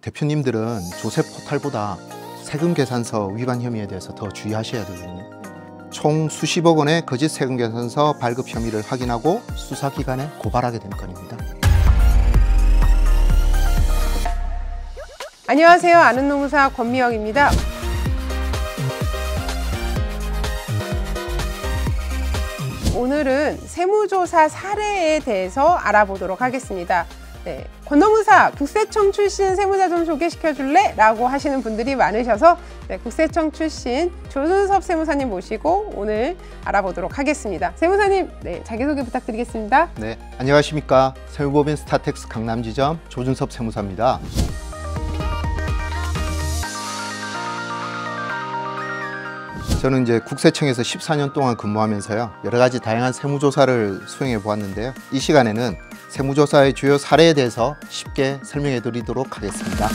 대표님들은 조세 포탈보다 세금 계산서 위반 혐의에 대해서 더 주의하셔야 되거든요. 총 수십억 원의 거짓 세금 계산서 발급 혐의를 확인하고 수사기관에 고발하게 된 건입니다. 안녕하세요. 아는 농사 권미영입니다. 오늘은 세무조사 사례에 대해서 알아보도록 하겠습니다. 네, 권노무사 국세청 출신 세무자 좀 소개시켜 줄래? 라고 하시는 분들이 많으셔서 국세청 출신 조준섭 세무사님 모시고 오늘 알아보도록 하겠습니다. 세무사님, 자기소개 부탁드리겠습니다. 네, 안녕하십니까. 세무법인 스타텍스 강남지점 조준섭 세무사입니다. 저는 이제 국세청에서 14년 동안 근무하면서요, 여러 가지 다양한 세무조사를 수행해 보았는데요. 이 시간에는 세무조사의 주요 사례에 대해서 쉽게 설명해 드리도록 하겠습니다.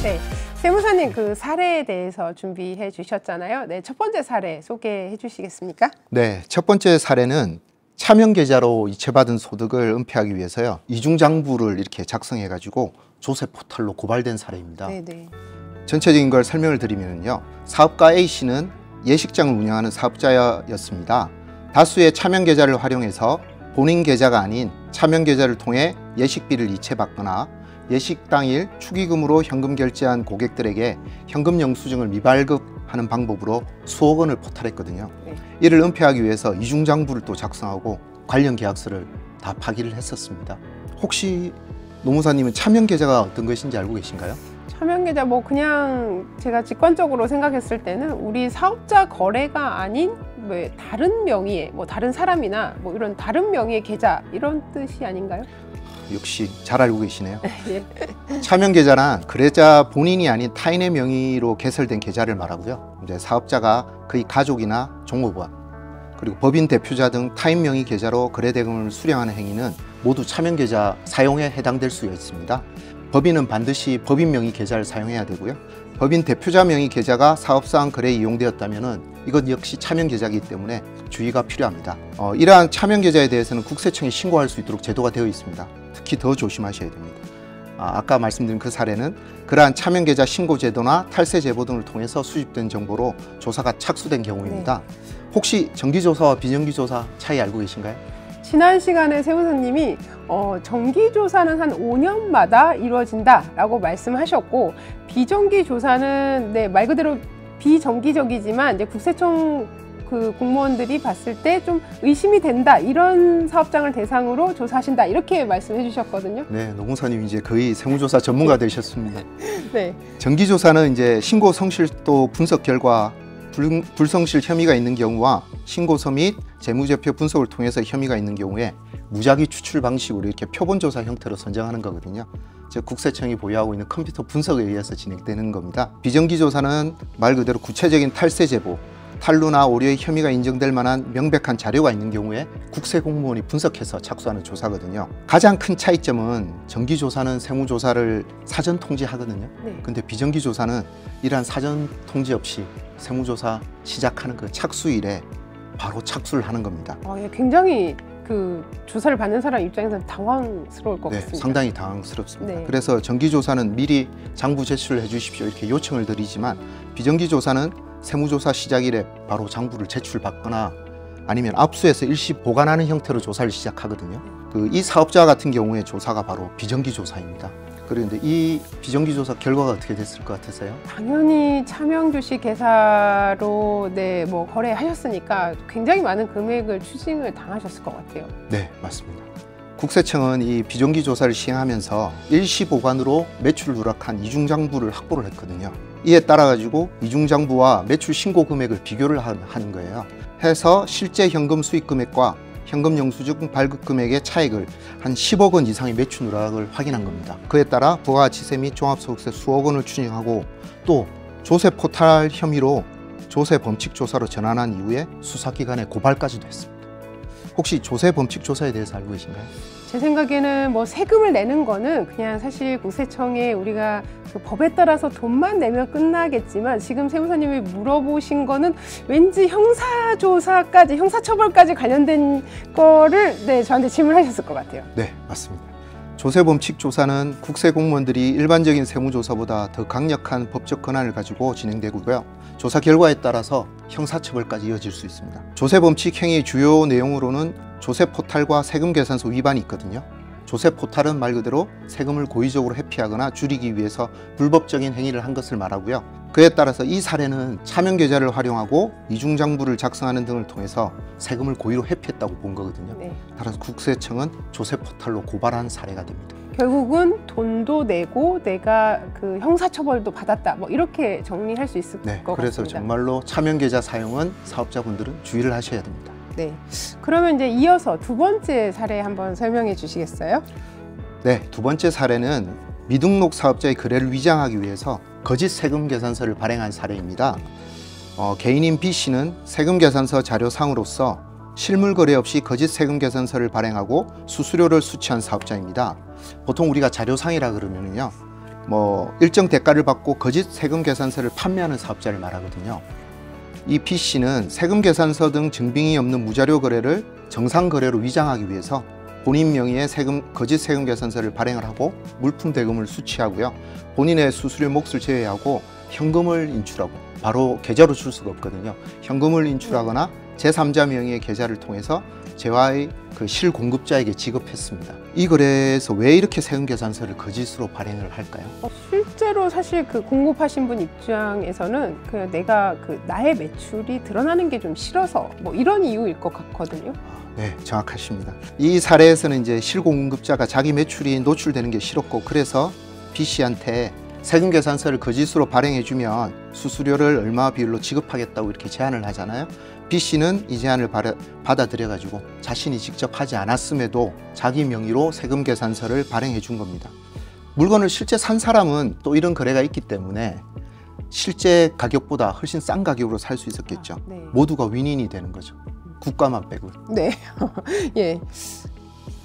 네, 세무사님 그 사례에 대해서 준비해 주셨잖아요. 네, 첫 번째 사례 소개해 주시겠습니까? 네, 첫 번째 사례는 차명계좌로 이체받은 소득을 은폐하기 위해서요, 이중장부를 이렇게 작성해 가지고 조세 포털로 고발된 사례입니다. 네네. 전체적인 걸 설명을 드리면요, 사업가 A씨는 예식장을 운영하는 사업자였습니다. 다수의 차명계좌를 활용해서 본인 계좌가 아닌 차명계좌를 통해 예식비를 이체받거나 예식 당일 축의금으로 현금 결제한 고객들에게 현금 영수증을 미발급하는 방법으로 수억 원을 포탈했거든요. 이를 은폐하기 위해서 이중장부를 또 작성하고 관련 계약서를 다 파기를 했었습니다. 혹시 노무사님은 차명계좌가 어떤 것인지 알고 계신가요? 차명계좌 그냥 제가 직관적으로 생각했을 때는 우리 사업자 거래가 아닌 다른 명의의 다른 사람이나 이런 다른 명의의 계좌 이런 뜻이 아닌가요? 역시 잘 알고 계시네요. 예. 차명계좌란 거래자 본인이 아닌 타인의 명의로 개설된 계좌를 말하고요, 이제 사업자가 그의 가족이나 종업원 그리고 법인 대표자 등 타인 명의 계좌로 거래 대금을 수령하는 행위는 모두 차명계좌 사용에 해당될 수 있습니다. 법인은 반드시 법인 명의 계좌를 사용해야 되고요, 법인 대표자 명의 계좌가 사업상 거래에 이용되었다면 이것 역시 차명계좌이기 때문에 주의가 필요합니다. 이러한 차명계좌에 대해서는 국세청에 신고할 수 있도록 제도가 되어 있습니다. 특히 더 조심하셔야 됩니다. 아까 말씀드린 그 사례는 그러한 차명계좌 신고 제도나 탈세 제보 등을 통해서 수집된 정보로 조사가 착수된 경우입니다. 네. 혹시 정기조사와 비정기조사 차이 알고 계신가요? 지난 시간에 세무사님이 정기조사는 한 5년마다 이루어진다라고 말씀하셨고, 비정기조사는 말 그대로 비정기적이지만 이제 국세청 그 공무원들이 봤을 때 좀 의심이 된다, 이런 사업장을 대상으로 조사하신다, 이렇게 말씀해 주셨거든요. 네, 노무사님 이제 거의 세무조사 전문가 되셨습니다. 네. 정기조사는 이제 신고 성실도 분석 결과 불성실 혐의가 있는 경우와 신고서 및 재무제표 분석을 통해서 혐의가 있는 경우에 무작위 추출 방식으로 이렇게 표본조사 형태로 선정하는 거거든요. 즉 국세청이 보유하고 있는 컴퓨터 분석에 의해서 진행되는 겁니다. 비정기조사는 말 그대로 구체적인 탈세 제보, 탈루나 오류의 혐의가 인정될 만한 명백한 자료가 있는 경우에 국세공무원이 분석해서 착수하는 조사거든요. 가장 큰 차이점은 정기조사는 세무조사를 사전 통지하거든요. 근데 비정기조사는 이러한 사전 통지 없이 세무조사 시작하는 그 착수일에 바로 착수를 하는 겁니다. 굉장히 그 조사를 받는 사람 입장에서는 당황스러울 것 같습니다. 상당히 당황스럽습니다. 그래서 정기조사는 미리 장부 제출을 해주십시오 이렇게 요청을 드리지만, 비정기조사는 세무조사 시작일에 바로 장부를 제출받거나 아니면 압수해서 일시 보관하는 형태로 조사를 시작하거든요. 이 사업자 같은 경우에 조사가 바로 비정기조사입니다. 그런데 이 비정기조사 결과가 어떻게 됐을 것 같으세요? 당연히 차명주식 계사로 거래하셨으니까 굉장히 많은 금액을 추징을 당하셨을 것 같아요. 네, 맞습니다. 국세청은 이 비정기조사를 시행하면서 일시 보관으로 매출을 누락한 이중장부를 확보를 했거든요. 이에 따라 가지고 이중장부와 매출 신고 금액을 비교를 하는 거예요. 해서 실제 현금 수익 금액과 현금 영수증 발급 금액의 차액을 한 10억 원 이상의 매출 누락을 확인한 겁니다. 그에 따라 부가가치세 및 종합소득세 수억 원을 추징하고 또 조세 포탈 혐의로 조세 범칙 조사로 전환한 이후에 수사기관에 고발까지도 했습니다. 혹시 조세 범칙 조사에 대해서 알고 계신가요? 제 생각에는 뭐 세금을 내는 거는 그냥 사실 국세청에 우리가 그 법에 따라서 돈만 내면 끝나겠지만 지금 세무사님이 물어보신 거는 왠지 형사조사까지, 형사처벌까지 관련된 거를 네, 저한테 질문하셨을 것 같아요. 네, 맞습니다. 조세 범칙 조사는 국세 공무원들이 일반적인 세무조사보다 더 강력한 법적 권한을 가지고 진행되고요. 조사 결과에 따라서 형사처벌까지 이어질 수 있습니다. 조세 범칙 행위 주요 내용으로는 조세 포탈과 세금 계산서 위반이 있거든요. 조세 포탈은 말 그대로 세금을 고의적으로 회피하거나 줄이기 위해서 불법적인 행위를 한 것을 말하고요. 그에 따라서 이 사례는 차명 계좌를 활용하고 이중장부를 작성하는 등을 통해서 세금을 고의로 회피했다고 본 거거든요. 네. 따라서 국세청은 조세 포탈로 고발한 사례가 됩니다. 결국은 돈도 내고 내가 그 형사처벌도 받았다. 뭐 이렇게 정리할 수 있을 네, 것 그래서 같습니다. 정말로 차명 계좌 사용은 사업자분들은 주의를 하셔야 됩니다. 네. 그러면 이제 이어서 두 번째 사례 한번 설명해 주시겠어요? 네, 두 번째 사례는 미등록 사업자의 거래를 위장하기 위해서 거짓 세금 계산서를 발행한 사례입니다. 개인인 B 씨는 세금 계산서 자료상으로서 실물 거래 없이 거짓 세금 계산서를 발행하고 수수료를 수취한 사업자입니다. 보통 우리가 자료상이라 그러면요, 일정 대가를 받고 거짓 세금 계산서를 판매하는 사업자를 말하거든요. 이 B 씨는 세금 계산서 등 증빙이 없는 무자료 거래를 정상 거래로 위장하기 위해서 본인 명의의 거짓 세금 계산서를 발행을 하고 물품 대금을 수취하고요. 본인의 수수료 몫을 제외하고 현금을 인출하고, 바로 계좌로 줄 수가 없거든요. 현금을 인출하거나 제3자 명의의 계좌를 통해서 재화의 그 실공급자에게 지급했습니다. 이 거래에서 왜 이렇게 세금 계산서를 거짓으로 발행을 할까요? 실제로 사실 그 공급하신 분 입장에서는 그 내가 그 나의 매출이 드러나는 게 좀 싫어서 뭐 이런 이유일 것 같거든요. 네, 정확하십니다. 이 사례에서는 이제 실공급자가 자기 매출이 노출되는 게 싫었고, 그래서 B 씨한테 세금 계산서를 거짓으로 발행해주면 수수료를 얼마 비율로 지급하겠다고 이렇게 제안을 하잖아요. B 씨는 이 제안을 받아들여가지고 자신이 직접 하지 않았음에도 자기 명의로 세금 계산서를 발행해 준 겁니다. 물건을 실제 산 사람은 또 이런 거래가 있기 때문에 실제 가격보다 훨씬 싼 가격으로 살 수 있었겠죠. 네. 모두가 윈윈이 되는 거죠. 국가만 빼고. 네. 예.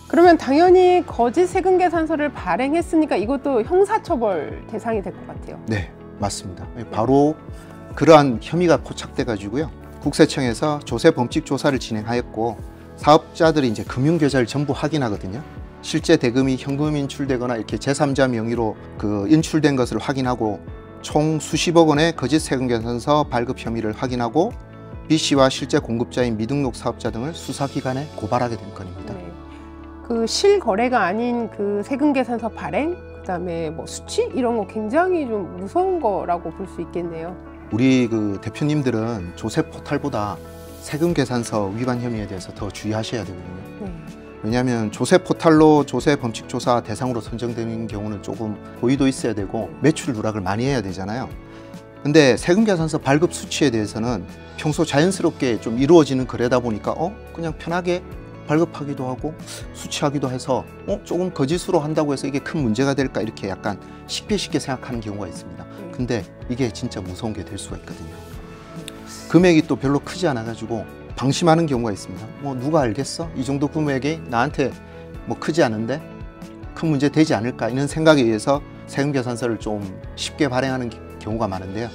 그러면 당연히 거짓 세금 계산서를 발행했으니까 이것도 형사처벌 대상이 될 것 같아요. 네, 맞습니다. 바로 그러한 혐의가 포착돼 가지고요. 국세청에서 조세 범칙 조사를 진행하였고, 사업자들이 이제 금융계좌를 전부 확인하거든요. 실제 대금이 현금 인출되거나 이렇게 제3자 명의로 그 인출된 것을 확인하고 총 수십억 원의 거짓 세금 계산서 발급 혐의를 확인하고 B 씨와 실제 공급자인 미등록 사업자 등을 수사기관에 고발하게 된 건입니다. 네. 그 실거래가 아닌 그 세금 계산서 발행, 그다음에 뭐 수취 이런 거 굉장히 좀 무서운 거라고 볼 수 있겠네요. 우리 그 대표님들은 조세 포탈보다 세금 계산서 위반 혐의에 대해서 더 주의하셔야 되거든요. 네. 왜냐하면 조세 포탈로 조세 범칙 조사 대상으로 선정되는 경우는 조금 고의도 있어야 되고 매출 누락을 많이 해야 되잖아요. 근데 세금 계산서 발급 수취에 대해서는 평소 자연스럽게 좀 이루어지는 거래다 보니까 그냥 편하게 발급하기도 하고 수취하기도 해서 조금 거짓으로 한다고 해서 이게 큰 문제가 될까 이렇게 약간 쉽게 생각하는 경우가 있습니다. 근데 이게 진짜 무서운 게 될 수가 있거든요. 금액이 또 별로 크지 않아 가지고 방심하는 경우가 있습니다. 누가 알겠어? 이 정도 금액이 나한테 크지 않은데 큰 문제 되지 않을까 이런 생각에 의해서 세금 계산서를 좀 쉽게 발행하는 경우가 많은데요.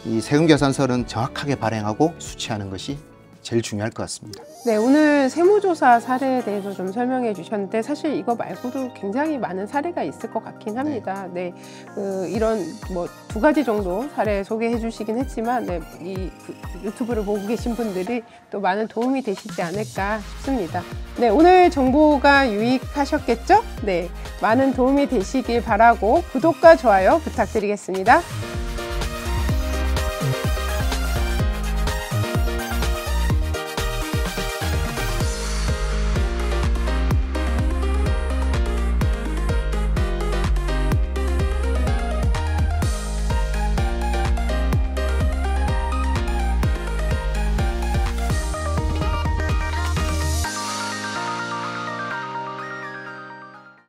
이 세금 계산서는 정확하게 발행하고 수취하는 것이 제일 중요할 것 같습니다. 네, 오늘 세무조사 사례에 대해서 좀 설명해 주셨는데 사실 이거 말고도 굉장히 많은 사례가 있을 것 같긴 합니다. 네, 이런 두 가지 정도 사례 소개해 주시긴 했지만 이 유튜브를 보고 계신 분들이 또 많은 도움이 되시지 않을까 싶습니다. 네, 오늘 정보가 유익하셨겠죠? 네, 많은 도움이 되시길 바라고 구독과 좋아요 부탁드리겠습니다.